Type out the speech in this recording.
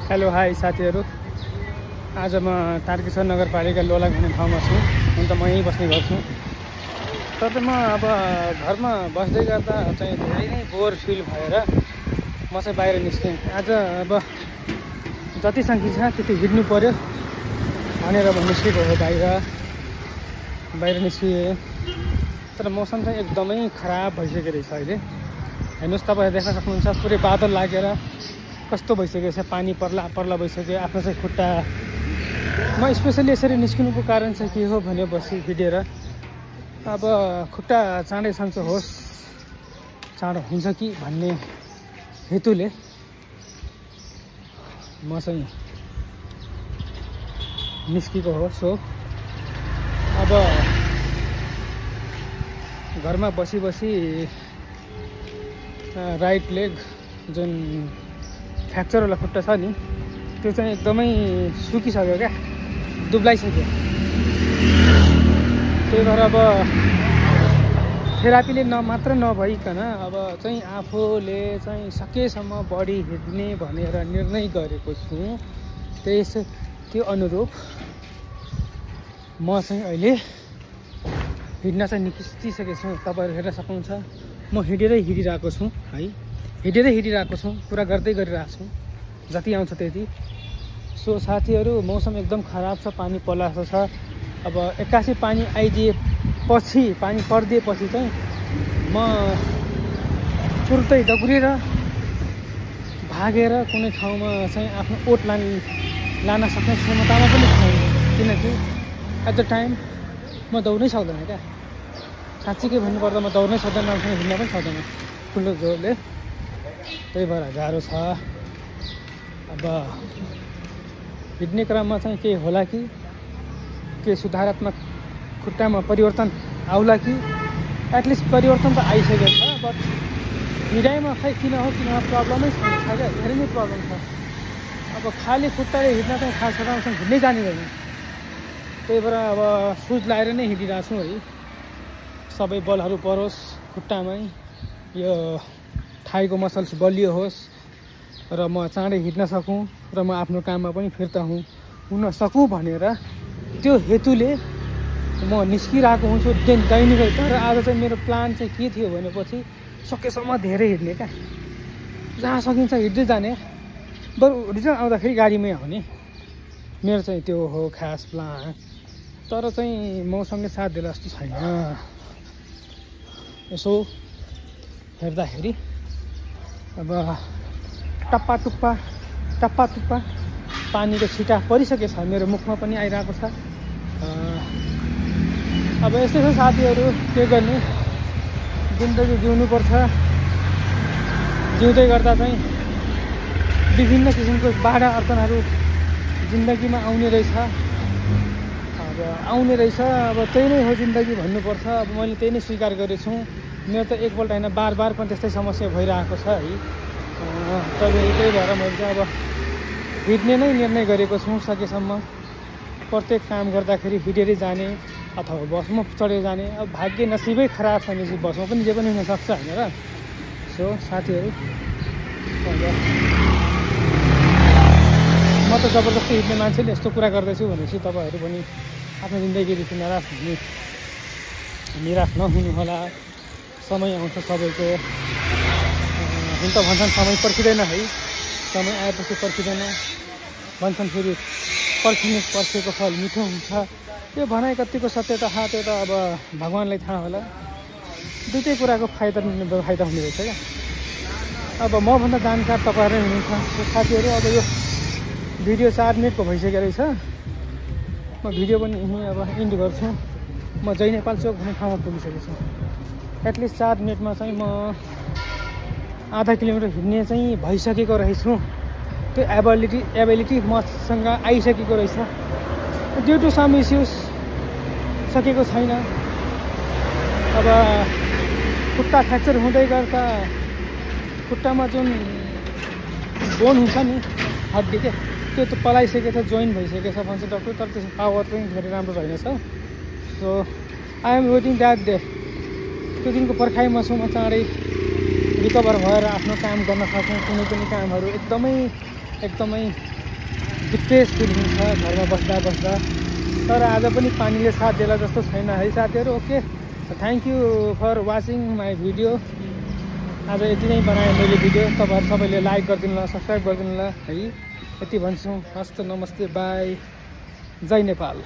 Hello hi साथीहरू। आज म तारकेश्वर नगरपालिका लोलाङ भन्ने ठाउँमा छु। हुन त म यहीँ बस्ने गर्छु, तर म अब घरमा बस्दै गर्दा चाहिँ धेरै नै बोर फिल भएर म चाहिँ बाहिर निस्केँ। आज अब जति सकिन्छ त्यति हिँड्नु पर्यो भनेर म निस्केको हो। बाहिर निस्किएँ, तर मौसम चाहिँ एकदमै खराब भइसकेको रहेछ अहिले। हेर्नुहोस्, तपाईँहरू देख्न सक्नुहुन्छ, पुरै बादल लागेर कस्तो भइसकेको छ, पानी पर्ला भइसक्यो। आफ्नो चाहिँ खुट्टा, म स्पेसली यसरी निस्किनुको कारण चाहिँ के हो भने हिँडेर अब खुट्टा चाँडै सन्चो होस्, चाँडो हुन्छ कि भन्ने हेतुले म चाहिँ निस्केको हो। सो अब घरमा बसी राइट लेग जुन फ्र्याक्चरवाला खुट्टा छ नि, त्यो चाहिँ एकदमै सुकिसक्यो क्या, दुब्लाइसक्यो। त्यही भएर अब थेरापीले मात्र नभइकन अब चाहिँ आफूले चाहिँ सकेसम्म बडी हिँड्ने भनेर निर्णय गरेको छु। त्यो अनुरूप म चाहिँ अहिले हिँड्न चाहिँ निस्किसकेको छु। तपाईँहरू हेर्न सक्नुहुन्छ, म हिँडिरहेको छु है, हिँडिरहेको छु, कुरा गर्दै गरिरहेको छु, जति आउँछ त्यति। सो साथीहरू, मौसम एकदम खराब छ, पानी पर्ला जस्तो छ। अब एक्कासी पानी परिदिएपछि चाहिँ म तुरुन्तै दगुरेर भागेर कुनै ठाउँमा चाहिँ आफ्नो ओट लान सक्ने क्षमतामा पनि छैन, किनकि एट द टाइम म दौड्नै सक्दैन क्या। साँच्चीकै भन्नुपर्दा म दौड्नै सक्दैन, राम्रोसँग हिँड्न पनि सक्दैन ठुलो जोरले। त्यही भएर गाह्रो छ। अब हिँड्ने क्रममा चाहिँ के होला कि के सुधारात्मक खुट्टामा परिवर्तन आउला कि, एटलिस्ट परिवर्तन त आइसकेको छ, बट हिँडाइमा खै किन प्रब्लमै छैन क्या, धेरै नै प्रब्लम छ। अब खाली खुट्टाले हिँड्न चाहिँ खास राम्रोसँग हिँड्नै जानिँदैन। त्यही भएर अब सुज लाएर नै हिँडिरहेको छु है, सबै बलहरू परोस् खुट्टामै, यो थाइको मसल्स बलियो होस् र म चाँडै हिँड्न सकूँ र म आफ्नो काममा पनि फिर्ता हुन सकूँ भनेर त्यो हेतुले म निस्किरहेको हुन्छु दैनिकै। तर आज चाहिँ मेरो प्लान चाहिँ के थियो भनेपछि सकेसम्म धेरै हिँड्ने क्या, जहाँ सकिन्छ हिँड्दै जाने, बरु रिटर्न आउँदाखेरि गाडीमै आउने, मेरो चाहिँ त्यो हो खास प्लान। तर चाहिँ मौसमले साथ दिला जस्तो छैन। यसो हेर्दाखेरि अब टप्पा टुप्पा पानीको छिटा परिसकेको छ, मेरो मुखमा पनि आइरहेको छ। अब यस्तै छ साथीहरू, के गर्ने, जिन्दगी जिउनुपर्छ। जिउँदै गर्दा चाहिँ विभिन्न किसिमको बाधा अर्चनहरू जिन्दगीमा आउने रहेछ। अब त्यही नै हो जिन्दगी भन्नुपर्छ। अब मैले त्यही नै स्वीकार गरेको छु। मेरो त एकपल्ट होइन, बार पनि त्यस्तै समस्या भइरहेको छ है। त्यही भएर मैले चाहिँ अब हिँड्ने नै निर्णय गरेको छु। सकेसम्म प्रत्येक काम गर्दाखेरि हिँडेरै जाने अथवा बसमा चढेर जाने। अब भाग्य नसिबै खराब छ भने चाहिँ बसमा पनि जे पनि हुनसक्छ होइन र। सो साथीहरू, म त जबरजस्ती हिँड्ने मान्छेले यस्तो कुरा गर्दैछु भनेपछि तपाईँहरू पनि आफ्नो जिन्दगीदेखि निराश नहुनु होला। समय आउँछ सबैको, हुन त भन्छन् समय पर्खिँदैन है, समय आएपछि पर्खिँदैन भन्छन्, फेरि पर्खेको फल मिठो हुन्छ। त्यो भनाइ कतिको सत्यता त्यो त अब भगवान्लाई थाहा होला। दुइटै कुराको फाइदा हुने रहेछ क्या। अब मभन्दा जानकार तपाईँहरू नै हुनुहुन्छ साथीहरू। अब यो भिडियो 4 मिनटको भइसकेको रहेछ। म भिडियो पनि यहीँ अब इन्ड गर्छु। म जय नेपाल चोक भन्ने ठाउँमा पुगिसकेको छु। एटलिस्ट 4 मिनटमा चाहिँ म आधा किलोमिटर हिँड्ने चाहिँ भइसकेको रहेछु। त्यो एबिलिटी मसँग आइसकेको रहेछ। ड्यु टु सम इस्युज सकेको छैन। अब खुट्टा फ्र्याक्चर हुँदै गर्दा खुट्टामा जुन बोन हुन्छ नि, हड्डी के, त्यो त पलाइसकेको छ, जोइन भइसकेको छ भन्छ डक्टर। तर त्यसको पावर चाहिँ धेरै राम्रो रहेनछ। So I am waiting that day. त्यो दिनको पर्खाइमा छु। म चाँडै रिकभर भएर आफ्नो काम गर्न सक्छु। कुनै पनि कामहरू एकदमै एकदमै डिप्रेस फिलिङ छ घरमा बस्दा बस्दा। तर आज पनि पानीले साथ देला जस्तो छैन है साथीहरू। Okay, thank you for watching my video. आज यति नै बनाएँ मैले भिडियो। तपाईँहरू सबैले लाइक गरिदिनु होला, सब्सक्राइब गरिदिनु होला है। यति भन्छु। हस्त, नमस्ते, बाई, जय नेपाल।